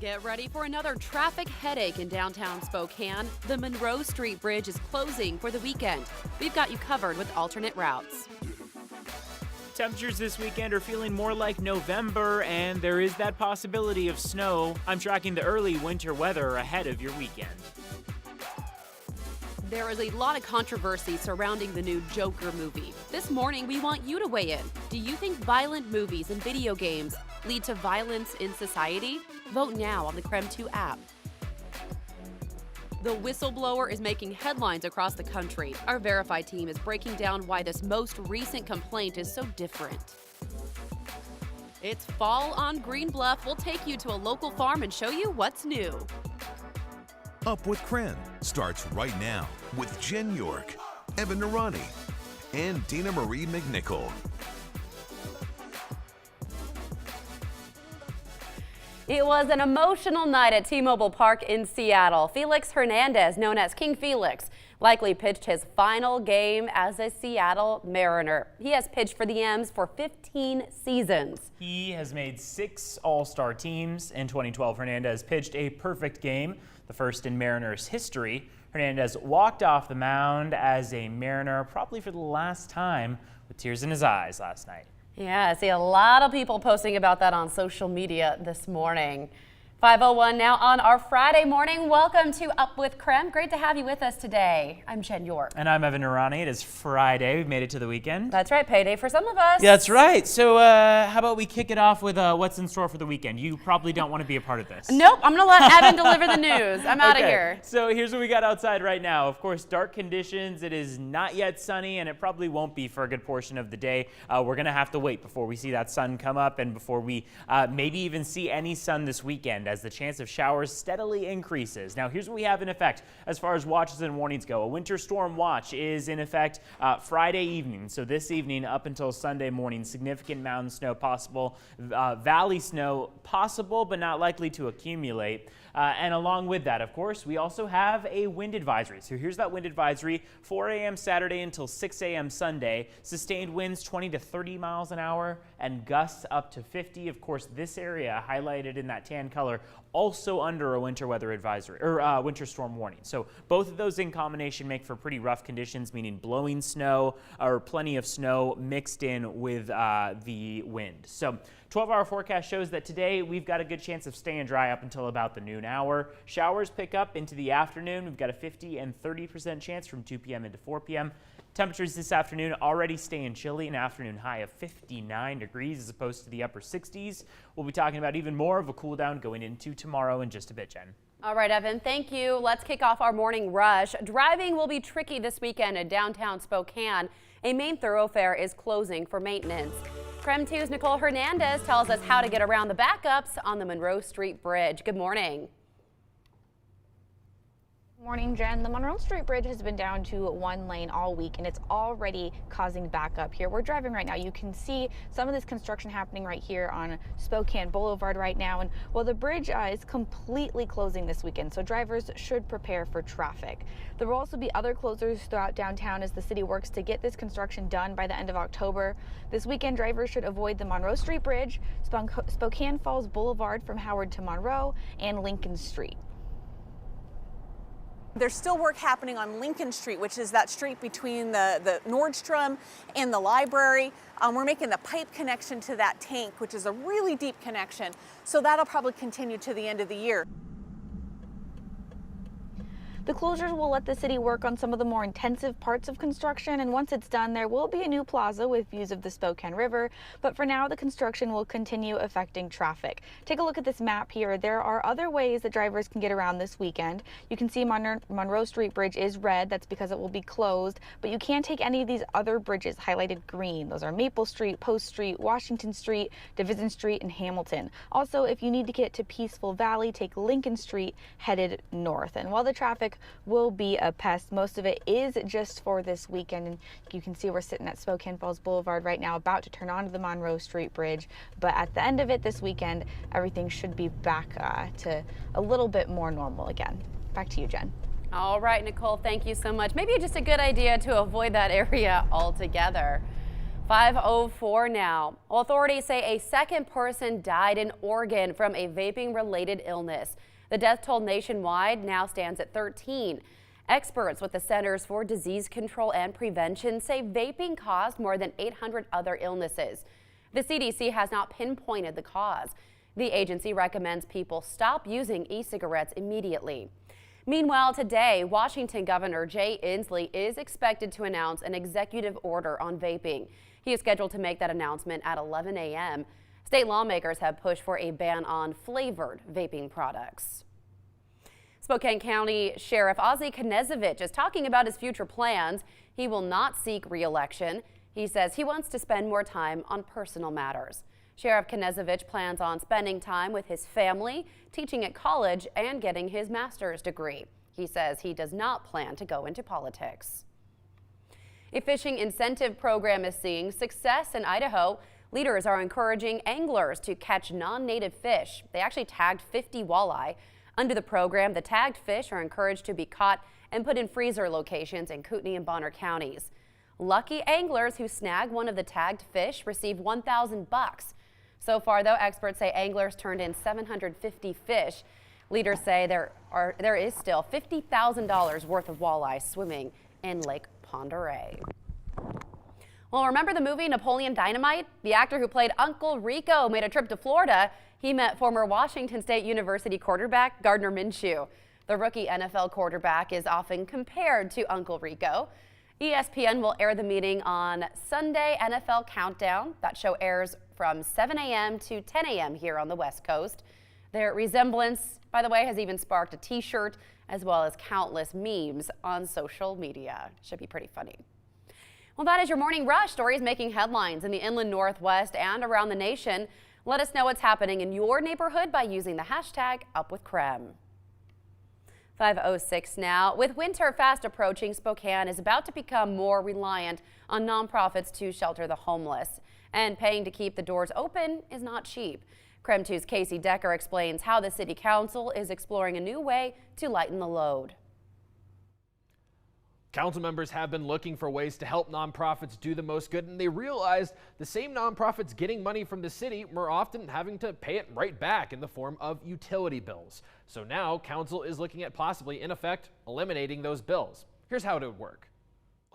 Get ready for another traffic headache in downtown Spokane. The Monroe Street Bridge is closing for the weekend. We've got you covered with alternate routes. Temperatures this weekend are feeling more like November, and there is that possibility of snow. I'm tracking the early winter weather ahead of your weekend. There is a lot of controversy surrounding the new Joker movie. This morning, we want you to weigh in. Do you think violent movies and video games lead to violence in society? Vote now on the KREM 2 app. The whistleblower is making headlines across the country. Our Verify team is breaking down why this most recent complaint is so different. It's fall on Green Bluff. We'll take you to a local farm and show you what's new. Up with KREM starts right now with Jen York, Evan Narani, and Dina Marie McNichol. It was an emotional night at T-Mobile Park in Seattle. Felix Hernandez, known as King Felix, likely pitched his final game as a Seattle Mariner. He has pitched for the M's for 15 seasons. He has made 6 All-Star teams. In 2012, Hernandez pitched a perfect game, the first in Mariners history. Hernandez walked off the mound as a Mariner, probably for the last time, with tears in his eyes last night. Yeah, I see a lot of people posting about that on social media this morning. 5:01 now on our Friday morning. Welcome to Up with KREM. Great to have you with us today. I'm Jen York. And I'm Evan Narani. It is Friday. We've made it to the weekend. That's right. Payday for some of us. Yeah, that's right. So how about we kick it off with what's in store for the weekend? You probably don't want to be a part of this. Nope. I'm going to let Evan deliver the news. I'm out of here. So here's what we got outside right now. Of course, dark conditions. It is not yet sunny, and it probably won't be for a good portion of the day. We're going to have to wait before we see that sun come up and before we maybe even see any sun this weekend, as the chance of showers steadily increases. Now, here's what we have in effect as far as watches and warnings go. A winter storm watch is in effect Friday evening. So this evening up until Sunday morning, significant mountain snow possible, valley snow possible, but not likely to accumulate. And along with that, of course, we also have a wind advisory. So here's that wind advisory, 4 a.m. Saturday until 6 a.m. Sunday. Sustained winds 20 to 30 miles an hour and gusts up to 50. Of course, this area highlighted in that tan color also under a winter weather advisory or winter storm warning. So both of those in combination make for pretty rough conditions, meaning blowing snow or plenty of snow mixed in with the wind. So 12-hour forecast shows that today we've got a good chance of staying dry up until about the noon hour. Showers pick up into the afternoon. We've got a 50 and 30% chance from 2 p.m. into 4 p.m. Temperatures this afternoon already staying chilly, an afternoon high of 59 degrees as opposed to the upper 60s. We'll be talking about even more of a cool down going into tomorrow in just a bit, Jen. All right, Evan, thank you. Let's kick off our morning rush. Driving will be tricky this weekend in downtown Spokane. A main thoroughfare is closing for maintenance. KREM 2's Nicole Hernandez tells us how to get around the backups on the Monroe Street Bridge. Good morning. Morning, Jen. The Monroe Street Bridge has been down to 1 lane all week, and it's already causing backup here. We're driving right now. You can see some of this construction happening right here on Spokane Boulevard right now. And well, the bridge is completely closing this weekend, so drivers should prepare for traffic. There will also be other closures throughout downtown as the city works to get this construction done by the end of October. This weekend, drivers should avoid the Monroe Street Bridge, Spokane Falls Boulevard from Howard to Monroe, and Lincoln Street. There's still work happening on Lincoln Street, which is that street between the Nordstrom and the library. We're making the pipe connection to that tank, which is a really deep connection. So that'll probably continue to the end of the year. The closures will let the city work on some of the more intensive parts of construction, and once it's done, there will be a new plaza with views of the Spokane River, but for now, the construction will continue affecting traffic. Take a look at this map here. There are other ways that drivers can get around this weekend. You can see Monroe Street Bridge is red. That's because it will be closed, but you can't take any of these other bridges highlighted green. Those are Maple Street, Post Street, Washington Street, Division Street, and Hamilton. Also, if you need to get to Peaceful Valley, take Lincoln Street headed north. And while the traffic will be a pest, most of it is just for this weekend. And you can see we're sitting at Spokane Falls Boulevard right now, about to turn onto the Monroe Street Bridge. But at the end of it this weekend, everything should be back to a little bit more normal again. Back to you, Jen. All right, Nicole, thank you so much. Maybe just a good idea to avoid that area altogether. 5:04 now. Well, authorities say a second person died in Oregon from a vaping-related illness. The death toll nationwide now stands at 13. Experts with the Centers for Disease Control and Prevention say vaping caused more than 800 other illnesses. The CDC has not pinpointed the cause. The agency recommends people stop using e-cigarettes immediately. Meanwhile, today, Washington Governor Jay Inslee is expected to announce an executive order on vaping. He is scheduled to make that announcement at 11 a.m. State lawmakers have pushed for a ban on flavored vaping products. Spokane County Sheriff Ozzie Knezevich is talking about his future plans. He will not seek re-election. He says he wants to spend more time on personal matters. Sheriff Knezevich plans on spending time with his family, teaching at college, and getting his master's degree. He says he does not plan to go into politics. A fishing incentive program is seeing success in Idaho. Leaders are encouraging anglers to catch non-native fish. They actually tagged 50 walleye. Under the program, the tagged fish are encouraged to be caught and put in freezer locations in Kootenai and Bonner counties. Lucky anglers who snag one of the tagged fish receive $1,000. So far, though, experts say anglers turned in 750 fish. Leaders say there is still $50,000 worth of walleye swimming in Lake Ponderay. Well, remember the movie Napoleon Dynamite? The actor who played Uncle Rico made a trip to Florida. He met former Washington State University quarterback Gardner Minshew. The rookie NFL quarterback is often compared to Uncle Rico. ESPN will air the meeting on Sunday NFL Countdown. That show airs from 7 a.m. to 10 a.m. here on the West Coast. Their resemblance, by the way, has even sparked a t-shirt as well as countless memes on social media. Should be pretty funny. Well, that is your morning rush. Stories making headlines in the inland Northwest and around the nation. Let us know what's happening in your neighborhood by using the hashtag #UpWithKREM. 5:06 now. With winter fast approaching, Spokane is about to become more reliant on nonprofits to shelter the homeless. And paying to keep the doors open is not cheap. KREM 2's Casey Decker explains how the City Council is exploring a new way to lighten the load. Council members have been looking for ways to help nonprofits do the most good, and they realized the same nonprofits getting money from the city were often having to pay it right back in the form of utility bills. So now council is looking at possibly, in effect, eliminating those bills. Here's how it would work.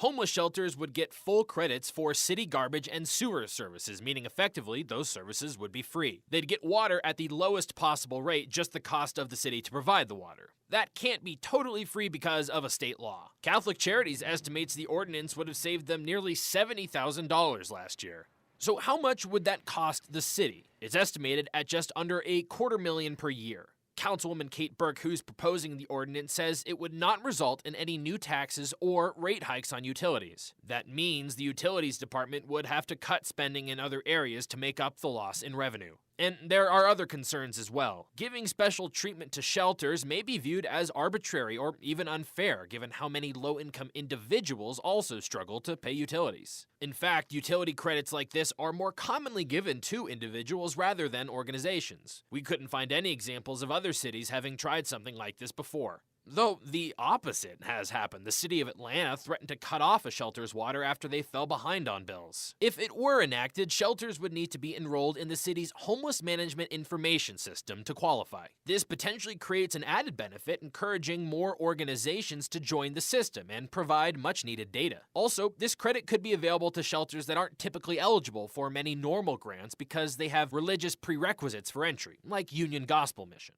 Homeless shelters would get full credits for city garbage and sewer services, meaning effectively those services would be free. They'd get water at the lowest possible rate, just the cost of the city to provide the water. That can't be totally free because of a state law. Catholic Charities estimates the ordinance would have saved them nearly $70,000 last year. So how much would that cost the city? It's estimated at just under $250,000 per year. Councilwoman Kate Burke, who's proposing the ordinance, says it would not result in any new taxes or rate hikes on utilities. That means the utilities department would have to cut spending in other areas to make up the loss in revenue. And there are other concerns as well. Giving special treatment to shelters may be viewed as arbitrary or even unfair, given how many low-income individuals also struggle to pay utilities. In fact, utility credits like this are more commonly given to individuals rather than organizations. We couldn't find any examples of other cities having tried something like this before. Though the opposite has happened. The city of Atlanta threatened to cut off a shelter's water after they fell behind on bills. If it were enacted, shelters would need to be enrolled in the city's homeless management information system to qualify. This potentially creates an added benefit, encouraging more organizations to join the system and provide much-needed data. Also, this credit could be available to shelters that aren't typically eligible for many normal grants because they have religious prerequisites for entry, like Union Gospel Mission.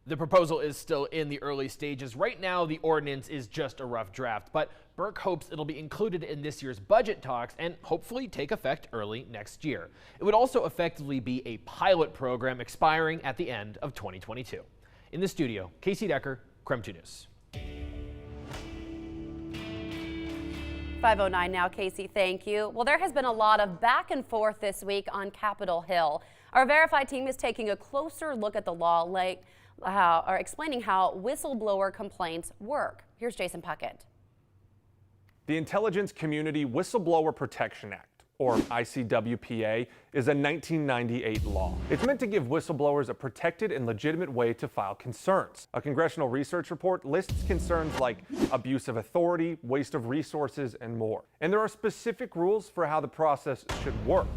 The proposal is still in the early stages. Right now, the ordinance is just a rough draft, but Burke hopes it'll be included in this year's budget talks and hopefully take effect early next year. It would also effectively be a pilot program expiring at the end of 2022. In the studio, Casey Decker, KREM 2 News. 5:09 now, Casey, thank you. Well, there has been a lot of back and forth this week on Capitol Hill. Our Verified team is taking a closer look at the law, explaining how whistleblower complaints work. Here's Jason Puckett. The Intelligence Community Whistleblower Protection Act, or ICWPA, is a 1998 law. It's meant to give whistleblowers a protected and legitimate way to file concerns. A congressional research report lists concerns like abuse of authority, waste of resources, and more. And there are specific rules for how the process should work.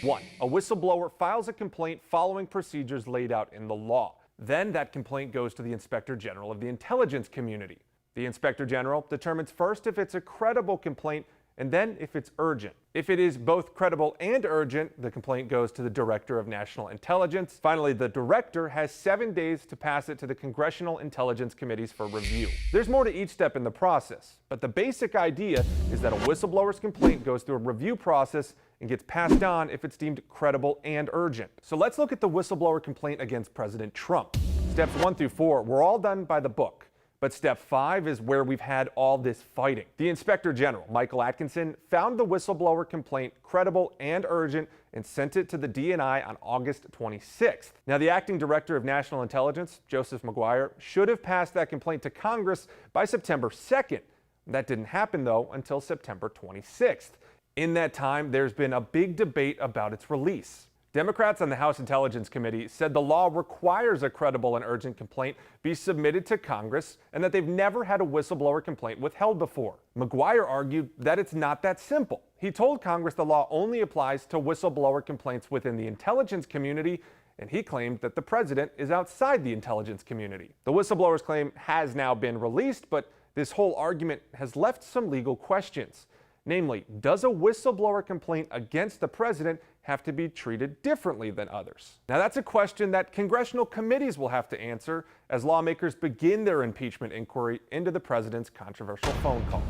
1. A whistleblower files a complaint following procedures laid out in the law. Then that complaint goes to the Inspector General of the intelligence community. The Inspector General determines first if it's a credible complaint and then if it's urgent. If it is both credible and urgent, the complaint goes to the Director of National Intelligence. Finally, the Director has 7 days to pass it to the Congressional Intelligence Committees for review. There's more to each step in the process, but the basic idea is that a whistleblower's complaint goes through a review process and gets passed on if it's deemed credible and urgent. So let's look at the whistleblower complaint against President Trump. Steps 1 through 4 were all done by the book. But step 5 is where we've had all this fighting. The Inspector General, Michael Atkinson, found the whistleblower complaint credible and urgent and sent it to the DNI on August 26th. Now, the acting director of national intelligence, Joseph McGuire, should have passed that complaint to Congress by September 2nd. That didn't happen, though, until September 26th. In that time, there's been a big debate about its release. Democrats on the House Intelligence Committee said the law requires a credible and urgent complaint be submitted to Congress and that they've never had a whistleblower complaint withheld before. McGuire argued that it's not that simple. He told Congress the law only applies to whistleblower complaints within the intelligence community, and he claimed that the president is outside the intelligence community. The whistleblower's claim has now been released, but this whole argument has left some legal questions. Namely, does a whistleblower complaint against the president have to be treated differently than others? Now, that's a question that congressional committees will have to answer as lawmakers begin their impeachment inquiry into the president's controversial phone call.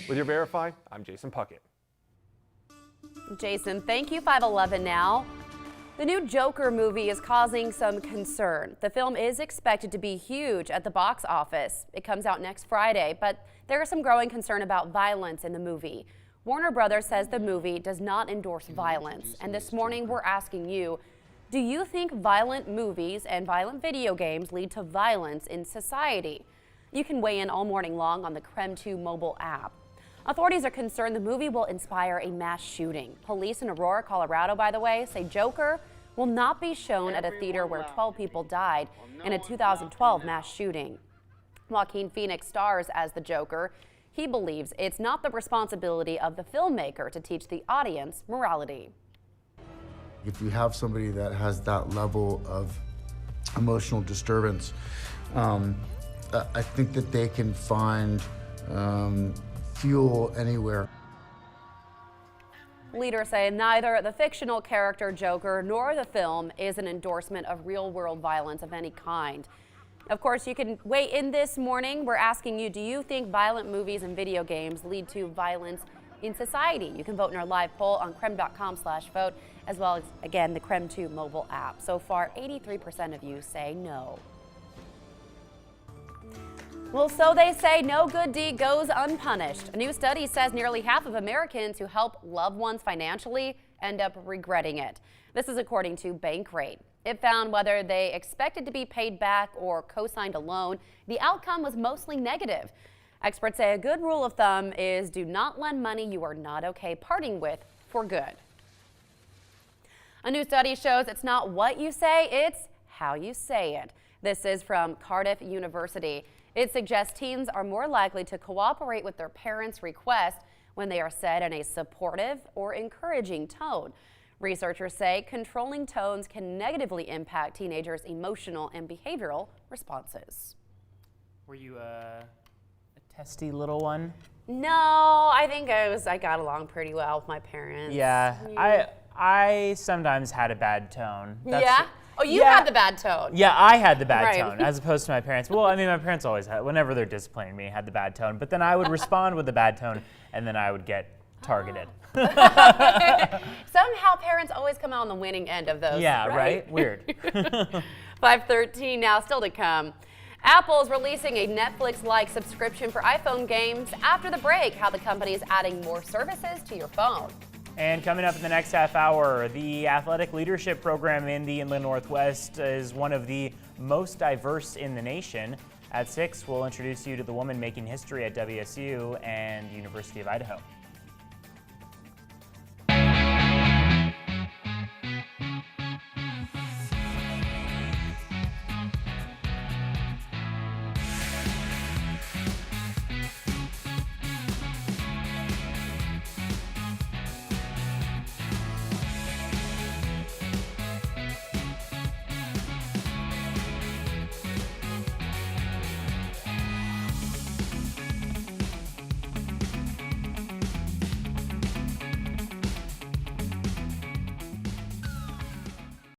With your Verify, I'm Jason Puckett. Jason, thank you. 5:11 now. The new Joker movie is causing some concern. The film is expected to be huge at the box office. It comes out next Friday, but there is some growing concern about violence in the movie. Warner Brothers says the movie does not endorse violence. And this morning we're asking you, do you think violent movies and violent video games lead to violence in society? You can weigh in all morning long on the KREM 2 mobile app. Authorities are concerned the movie will inspire a mass shooting. Police in Aurora, Colorado, by the way, say Joker will not be shown at a theater where 12 people died in a 2012 mass shooting. Joaquin Phoenix stars as the Joker. He believes it's not the responsibility of the filmmaker to teach the audience morality. If you have somebody that has that level of emotional disturbance, I think that they can find fuel anywhere. Leaders say neither the fictional character Joker nor the film is an endorsement of real-world violence of any kind. Of course, you can weigh in this morning. We're asking you, do you think violent movies and video games lead to violence in society? You can vote in our live poll on krem.com/vote, as well as, again, the KREM 2 mobile app. So far, 83% of you say no. Well, so they say no good deed goes unpunished. A new study says nearly half of Americans who help loved ones financially end up regretting it. This is according to Bankrate. It found whether they expected to be paid back or co-signed a loan, the outcome was mostly negative. Experts say a good rule of thumb is do not lend money you are not okay parting with for good. A new study shows it's not what you say, it's how you say it. This is from Cardiff University. It suggests teens are more likely to cooperate with their parents' request when they are said in a supportive or encouraging tone. Researchers say controlling tones can negatively impact teenagers' emotional and behavioral responses. Were you a testy little one? No, I think I got along pretty well with my parents. Yeah, I sometimes had a bad tone. Yeah? Oh, you had the bad tone. Yeah, I had the bad Right. tone as opposed to my parents. Well, I mean, my parents always had, whenever they're disciplining me, had the bad tone. But then I would respond with the bad tone, and then I would get targeted. Somehow parents always come out on the winning end of those. Yeah, right? Weird. 5:13 now, still to come. Apple's releasing a Netflix-like subscription for iPhone games. After the break, how the company is adding more services to your phone. And coming up in the next half hour, the athletic leadership program in the Inland Northwest is one of the most diverse in the nation. At 6, we'll introduce you to the woman making history at WSU and University of Idaho.